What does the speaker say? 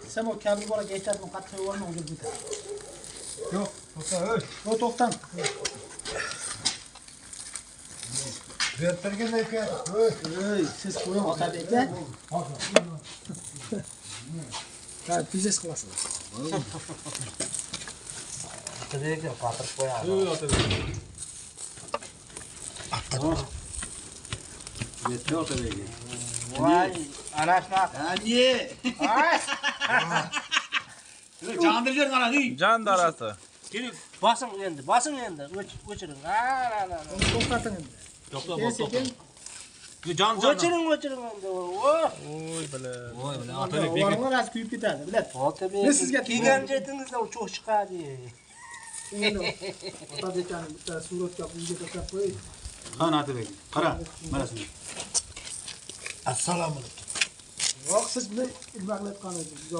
Sen o kabul bora geçerdim katı olma olur bir tane. Yok, to'xta, O toktan. Bertarga aytgan. Siz qo'ying Otabekka. Ha, biznes qilasizlar. Otabekka qatirib qo'yadi. Yetti Otabekga. Voy, ana shunaqa. Ani. Jandirlar qara, ey. Jan darasi. Keling, bosing endi, o'chiring. Ana. Onu to'xtating endi. Sekin. Jon. O'chiring endi. Oy bala. Voy, Otabek ovoringlar az kuyib ketadi, bilasiz. Otabek, Men sizga kelgan jetingizdan cho'q chiqadi. Endi Otabekkani bitta suratga uyga tashlab qo'ying. Qani Otabek. Qara, mana shuni. Assalomu alaykum. Yo'q, siz buni ilmoqlayotgan edingiz.